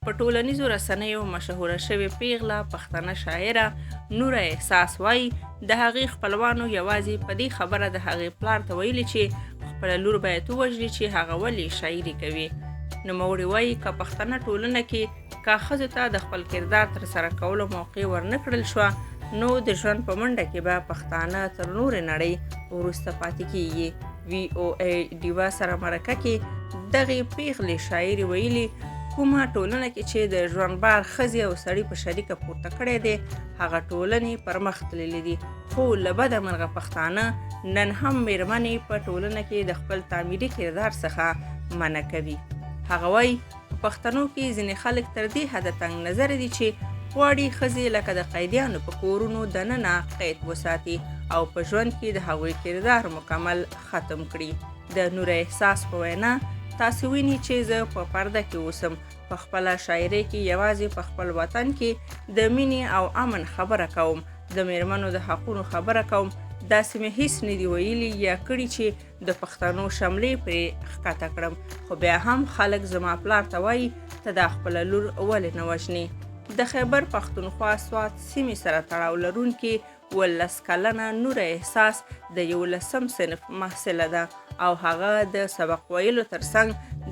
په ټولنیزو رسنیو مشهوره شوې پیغله پښتنه شاعره نورا احساس وایي د هغې خپلوانو یوازې په دې خبره د هغې پلار ته ویلي چې خپله لور باید ووژني چې هغه ولې شاعري کوي. نوموړې وایي که پښتنه ټولنه کې که ښځو ته د خپل کردار ترسره کولو موقع ورنه کړل شوه نو د ژوند په منډه کې به پښتانه تر نورې نړۍ وروسته پاتې کیږي. VOA ډیوا سره مرکه کې دغې پیغلې شاعرې ویلي کومه ټولنه کې چې د ژوندبار ښځې او سړي په شریکه پورته کړی دی هغه ټولنې پرمخ تللي دي، خو له بده مرغه پښتانه نن هم میرمنې په ټولنه کې د خپل تعمیري کردار څخه منع کوي. هغه وایي په پښتنو کې ځینې خلک تر دې حده تنګ نظره دي چې غواړي ښځې لکه د قیدیانو په کورونو دننه قید وساتي او په ژوند کې د هغوی کردار مکمل ختم کړي. د نورا احساس په وینا تاسو وینئ چې زه په پرده کې اوسم، په خپله شاعرۍ کې یوازې په خپل وطن کې د مینې او امن خبره کوم، د میرمنو د حقونو خبره کوم. داسې مې هیڅ نه دي ویلي یا کړي چې د پښتنو شملې پرې ښکته کړم، خو بیا هم خلک زما پلار ته وایي ته دا خپله لور ولې نه وژنې. د خیبر پښتونخوا سوات سیمې سره تړاو لرونکې 18 کلنه نورا احساس د 11 صنف محصله ده او هغه د سبق ویلو ترڅنګ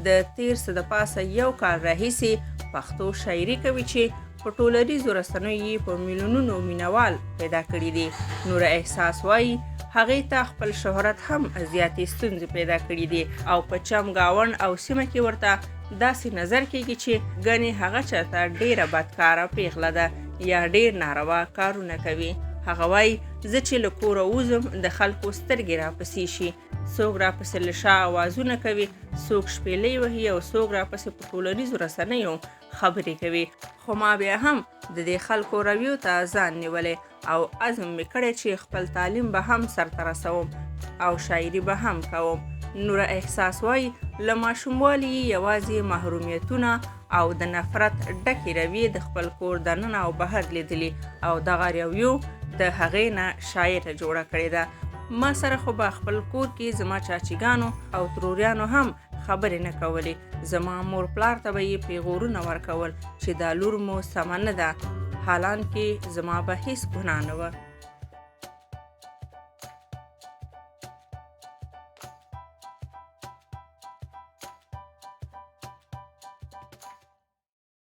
د 13 د پاسه یو کال راهیسې پښتو شاعري کوي چې په ټولنیزو رسنیو په میلیونونو مینوال پیدا کړي دي. نورا احساس وایي هغې ته خپل شهرت هم زیاتې ستونزې پیدا کړي دي او په چم گاوند او سیمه کې ورته داسې نظر کېږي چې ګنې هغه چاته ډیره بدکاره پیغله ده یا ډیر ناروا کارونه کوي. هغه وایي زه چې له کوره وځم د خلکو سترګې راپسې شي، څوک راپسې له شا اوازونه کوي، څوک شپېلۍ وهي او څوک راپسې په ټولنیزو رسنیو خبرې کوي. خو ما بیا هم د دې خلکو رویو ته ځان نیولی او عزم مې کړی چې خپل تعلیم به هم سرته رسوم او شاعري به هم کوم. نورا احساس وایي له ماشوموالي یوازې محرومیتونه او د نفرت ډکې رویې د خپل کور دننه او بهر لیدلي او دغه رویو د هغې نه شاعره جوړه کړې ده. ما سره خو به خپل کور کې زما چاچیګانو او تروریانو هم خبرې نه کولې، زما مور پلار ته به یې پیغورونه ورکول چې دا لور مو سمه نه ده، حالان کې زما به هیڅ ګناه نه وه.